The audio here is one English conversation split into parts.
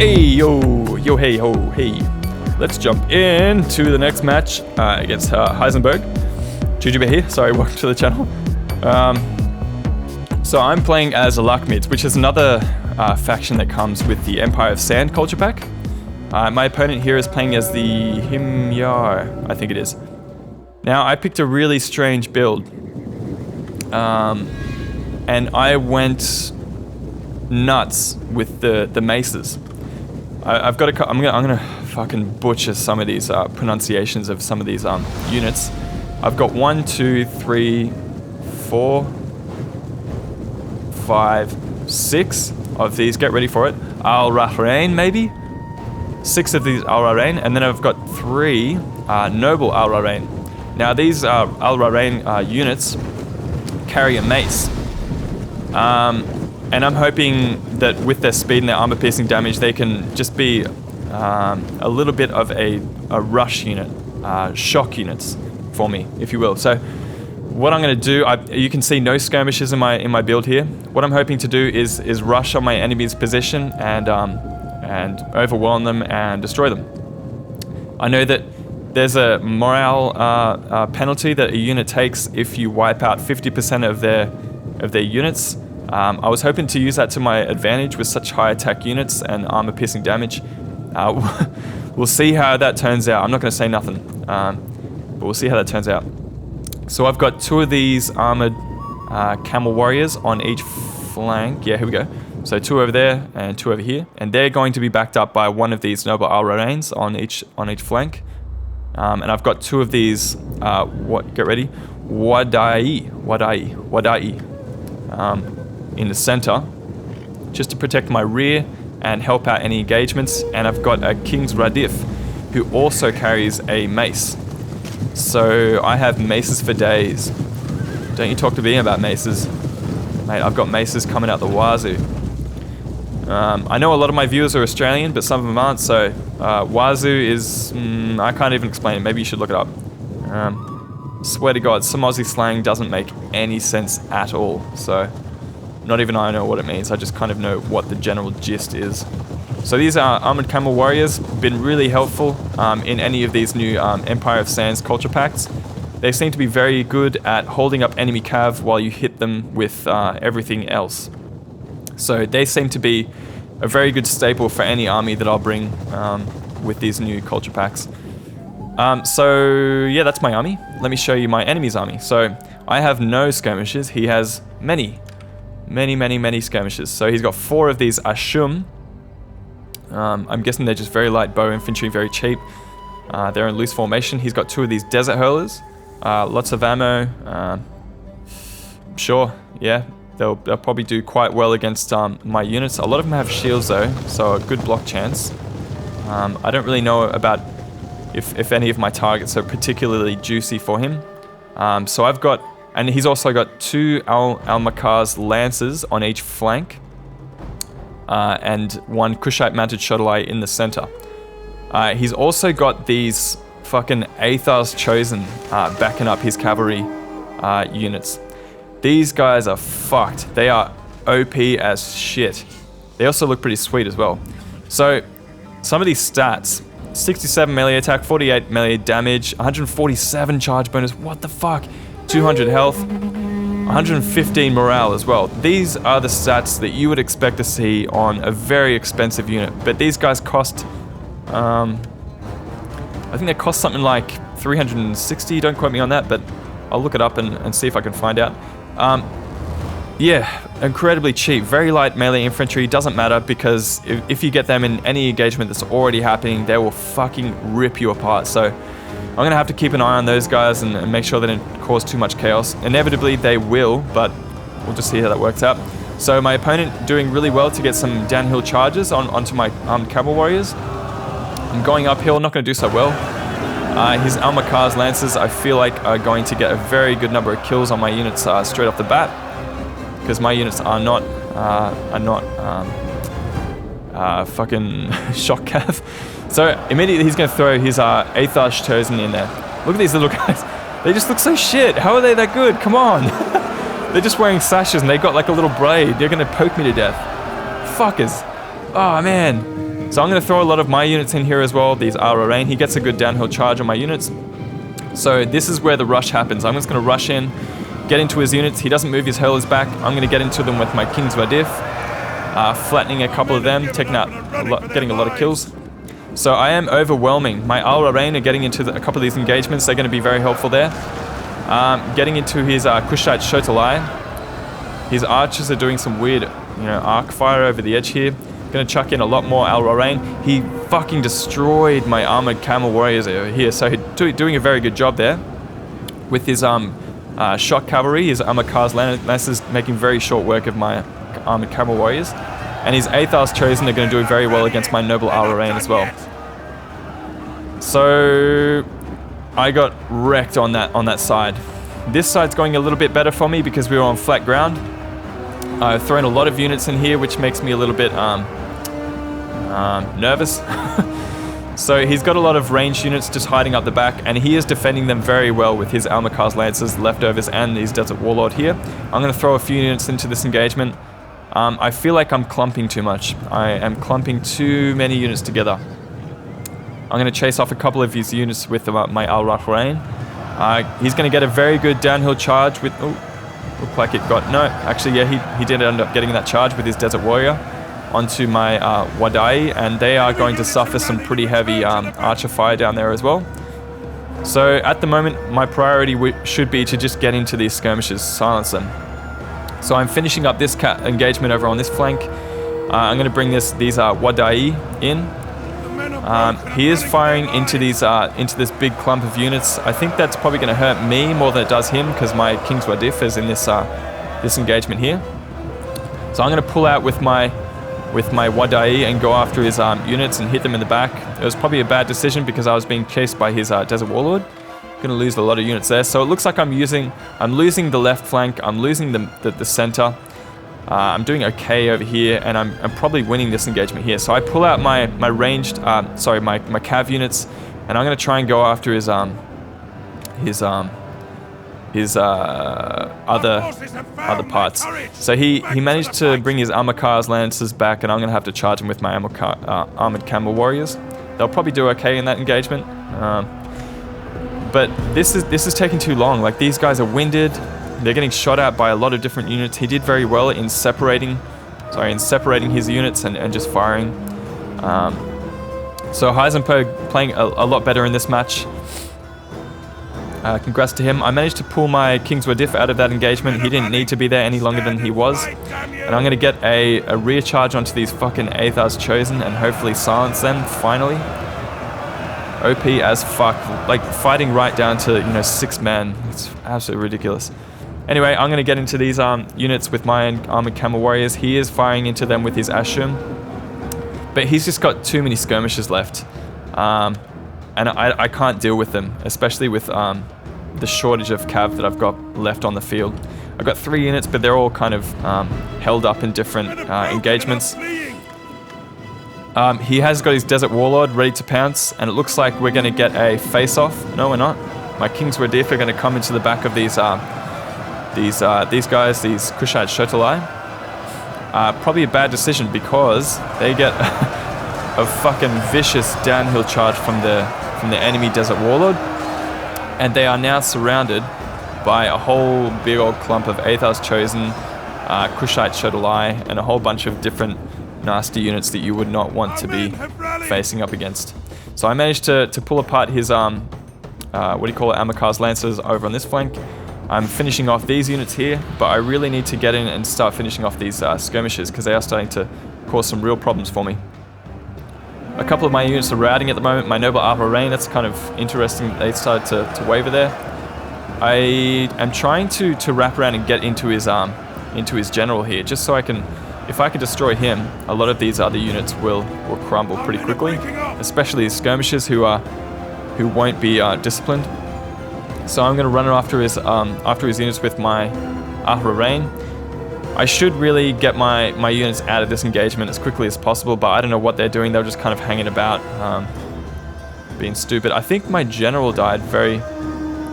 Hey, yo, hey, ho, hey. Let's jump into the next match against Heisenberg. Jujubear here, sorry, welcome to the channel. So I'm playing as LAHKMIDS, which is another faction that comes with the Empire of Sand culture pack. My opponent here is playing as the Himyar, I think it is. Now, I picked a really strange build. And I went nuts with the MACES. I'm gonna fucking butcher some of these pronunciations of some of these units. I've got 1, 2, 3, 4, 5, 6 of these. Get ready for it. Al-Rahrain, maybe? 6 of these Al-Rahrain, and then I've got 3 noble Al-Rahrain. Now these Al-Rahrain units carry a mace. And I'm hoping that with their speed and their armor piercing damage, they can just be a little bit of a rush unit, shock units for me, if you will. So what I'm going to do, you can see no skirmishes in my build here. What I'm hoping to do is rush on my enemy's position and overwhelm them and destroy them. I know that there's a morale penalty that a unit takes if you wipe out 50% of their units. I was hoping to use that to my advantage with such high attack units and armor piercing damage. We'll see how that turns out. I'm not going to say nothing, but we'll see how that turns out. So I've got 2 of these armored camel warriors on each flank. Yeah, here we go. So 2 over there and 2 over here, and they're going to be backed up by 1 of these noble Al-Rahrains on each flank. And I've got 2 of these. Get ready, Wadai. In the center, just to protect my rear and help out any engagements. And I've got a King's Radif, who also carries a mace. So I have maces for days. Don't you talk to me about maces. Mate, I've got maces coming out the wazoo. I know a lot of my viewers are Australian, but some of them aren't, so wazoo is... I can't even explain it. Maybe you should look it up. Swear to God, some Aussie slang doesn't make any sense at all, so... Not even I know what it means, I just kind of know what the general gist is. So these are Armored Camel Warriors, been really helpful in any of these new Empire of Sands culture packs. They seem to be very good at holding up enemy cav while you hit them with everything else. So they seem to be a very good staple for any army that I'll bring with these new culture packs. So yeah, that's my army. Let me show you my enemy's army. So I have no skirmishes, he has many skirmishes. So he's got 4 of these Ashum. I'm guessing they're just very light bow infantry, very cheap. They're in loose formation. He's got 2 of these Desert Hurlers. Lots of ammo. Sure, yeah, they'll probably do quite well against my units. A lot of them have shields though, so a good block chance. I don't really know about if any of my targets are particularly juicy for him. So I've got... And he's also got 2 Al-Makar's Lancers on each flank. And 1 Kushite-mounted Shuttle in the center. He's also got these fucking Athars Chosen backing up his cavalry units. These guys are fucked. They are OP as shit. They also look pretty sweet as well. So, some of these stats. 67 melee attack, 48 melee damage, 147 charge bonus. What the fuck? 200 health, 115 morale as well. These are the stats that you would expect to see on a very expensive unit, but these guys cost, I think they cost something like 360, don't quote me on that, but I'll look it up and see if I can find out. Yeah, incredibly cheap, very light melee infantry, doesn't matter because if you get them in any engagement that's already happening, they will fucking rip you apart. So I'm going to have to keep an eye on those guys and make sure they don't cause too much chaos. Inevitably, they will, but we'll just see how that works out. So my opponent doing really well to get some downhill charges onto my armed camel warriors. I'm going uphill, not going to do so well. His Al-Makar's Lancers, I feel like, are going to get a very good number of kills on my units straight off the bat. Because my units are not fucking shock cav. So immediately he's going to throw his Athars Chosen in there. Look at these little guys. They just look so shit. How are they that good? Come on. They're just wearing sashes and they got like a little braid. They're going to poke me to death. Fuckers. Oh man. So I'm going to throw a lot of my units in here as well. These Al-Rahrain. He gets a good downhill charge on my units. So this is where the rush happens. I'm just going to rush in, get into his units. He doesn't move his hurlers back. I'm going to get into them with my King's Radif, flattening a couple of them, taking out getting a lot of kills. So I am overwhelming. My Al-Rahrain are getting into a couple of these engagements. They're going to be very helpful there. Getting into his Kushite Shotalai. His archers are doing some weird, arc fire over the edge here. Gonna chuck in a lot more Al-Rahrain. He fucking destroyed my armored camel warriors over here. So he's doing a very good job there with his shock cavalry. His Amakars lancers making very short work of my armored camel warriors. And his Athars Chosen are going to do very well against my noble Al-Rahrain as well. So I got wrecked on that side. This side's going a little bit better for me because we were on flat ground. I've thrown a lot of units in here, which makes me a little bit nervous. So he's got a lot of ranged units just hiding up the back, and he is defending them very well with his Almakar's lancers, leftovers, and his Desert Warlord here. I'm going to throw a few units into this engagement. I feel like I'm clumping too much. I am clumping too many units together. I'm going to chase off a couple of his units with my Al-Rahrain. He's going to get a very good downhill charge with... Oh, looked like it got... No, actually, yeah, he did end up getting that charge with his Desert Warrior onto my Wadai, and they are going to suffer some pretty heavy archer fire down there as well. So at the moment, my priority should be to just get into these skirmishes, silence them. So I'm finishing up this engagement over on this flank. I'm going to bring these Wadai in. He is firing into this big clump of units. I think that's probably going to hurt me more than it does him because my King's Radif is in this engagement here. So I'm going to pull out with my Wadai and go after his units and hit them in the back. It was probably a bad decision because I was being chased by his Desert Warlord. Going to lose a lot of units there. So it looks like I'm losing the left flank. I'm losing the center. I'm doing okay over here, and I'm probably winning this engagement here. So I pull out my ranged, my cav units, and I'm going to try and go after his other parts. So he managed to bring his Amakar's lancers back, and I'm going to have to charge him with my armored camel warriors. They'll probably do okay in that engagement. But this is taking too long. Like, these guys are winded. They're getting shot at by a lot of different units. He did very well in separating his units and just firing. So Heisenberg playing a lot better in this match. Congrats to him. I managed to pull my King's Radif out of that engagement. He didn't need to be there any longer than he was. And I'm going to get a rear charge onto these fucking Athars Chosen and hopefully silence them finally. OP as fuck, like fighting right down to 6 men. It's absolutely ridiculous. Anyway, I'm going to get into these units with my armored camel warriors. He is firing into them with his Ashum, but he's just got too many skirmishes left, and I can't deal with them, especially with the shortage of cav that I've got left on the field. I've got 3 units, but they're all kind of held up in different engagements. He has got his Desert Warlord ready to pounce, and it looks like we're going to get a face-off. No, we're not. My King's Radif are going to come into the back of these guys, these Kushite Shotalai. Probably a bad decision because they get a fucking vicious downhill charge from the enemy Desert Warlord, and they are now surrounded by a whole big old clump of Athars Chosen, Kushite Shotalai, and a whole bunch of different nasty units that you would not want to be facing up against. So I managed to pull apart his Amakar's lancers over on this flank. I'm finishing off these units here, but I really need to get in and start finishing off these skirmishes because they are starting to cause some real problems for me. A couple of my units are routing at the moment. My noble Al-Rahrain, that's kind of interesting. They started to waver there. I am trying to wrap around and get into his general here, just so I can. If I can destroy him, a lot of these other units will crumble pretty quickly, especially his skirmishers who won't be disciplined. So I'm going to run after his units with my Al-Rahrain. I should really get my units out of this engagement as quickly as possible, but I don't know what they're doing. They're just kind of hanging about, being stupid. I think my general died I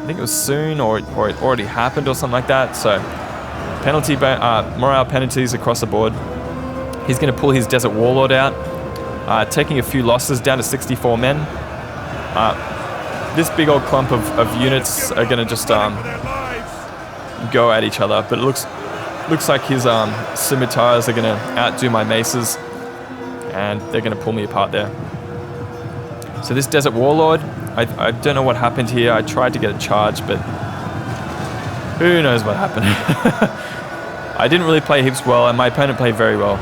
think it was soon, or it already happened or something like that. So morale penalties across the board. He's going to pull his Desert Warlord out. taking a few losses, down to 64 men. This big old clump of units are going to just go at each other, but it looks like his scimitars are going to outdo my maces, and they're going to pull me apart there. So this Desert Warlord, I don't know what happened here. I tried to get a charge, but who knows what happened. I didn't really play heaps well, and my opponent played very well.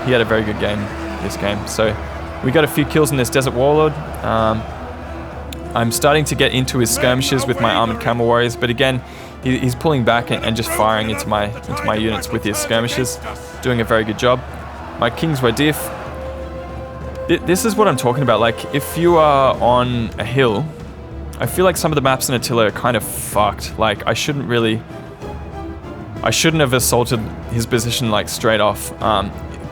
He had a very good game this game. So we got a few kills in this Desert Warlord. I'm starting to get into his skirmishes with my Armored Camel Warriors, but again, he's pulling back and just firing into my units with his skirmishes, doing a very good job. My King's Radif. This is what I'm talking about. Like, if you are on a hill, I feel like some of the maps in Attila are kind of fucked. Like, I shouldn't have assaulted his position like straight off,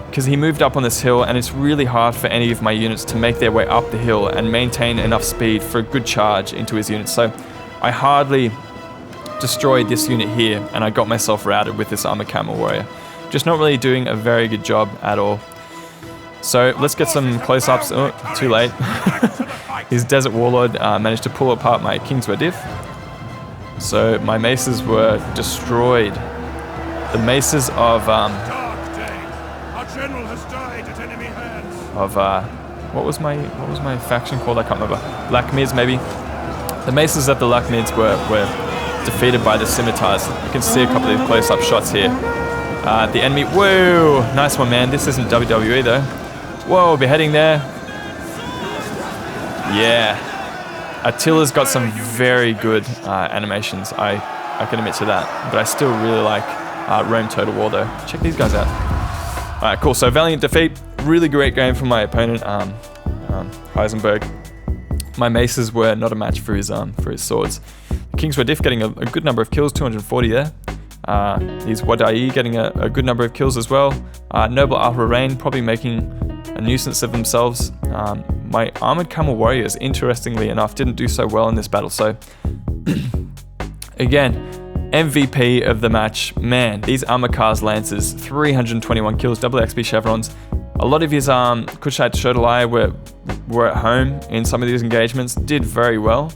because he moved up on this hill, and it's really hard for any of my units to make their way up the hill and maintain enough speed for a good charge into his units. So I hardly destroyed this unit here, and I got myself routed with this Armored Camel Warrior. Just not really doing a very good job at all. So let's get some close-ups. Oh, too late. His Desert Warlord managed to pull apart my King's Radif. So my maces were destroyed. The maces of what was my faction called? I can't remember. LAHKMIDS maybe. The maces of the LAHKMIDS were defeated by the scimitars. You can see a couple of close-up shots here. The enemy. Whoa, nice one, man. This isn't WWE though. Whoa, beheading there. Yeah. Attila's got some very good animations. I can admit to that, but I still really like Rome Total War though. Check these guys out. Alright, cool. So valiant defeat. Really great game from my opponent, Heisenberg. My maces were not a match for his swords. King's Radif getting a good number of kills, 240 there. His Wadai getting a good number of kills as well. Noble Al-Rahrain probably making a nuisance of themselves. My Armored Camel Warriors, interestingly enough, didn't do so well in this battle. So, again, MVP of the match. Man, these Amakars Lancers, 321 kills, double XP chevrons. A lot of his Kushite Shodalai were at home in some of these engagements, did very well.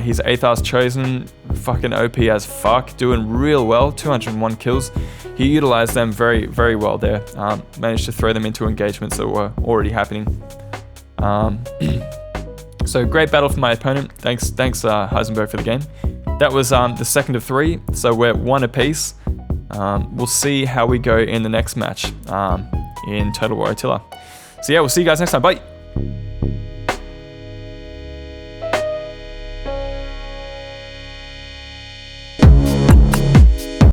His Athars Chosen, fucking OP as fuck, doing real well, 201 kills. He utilized them very, very well there. Managed to throw them into engagements that were already happening. So great battle for my opponent. Thanks Heisenberg for the game. That was the second of 3, so we're 1 apiece. We'll see how we go in the next match in Total War Attila. So yeah, we'll see you guys next time. Bye!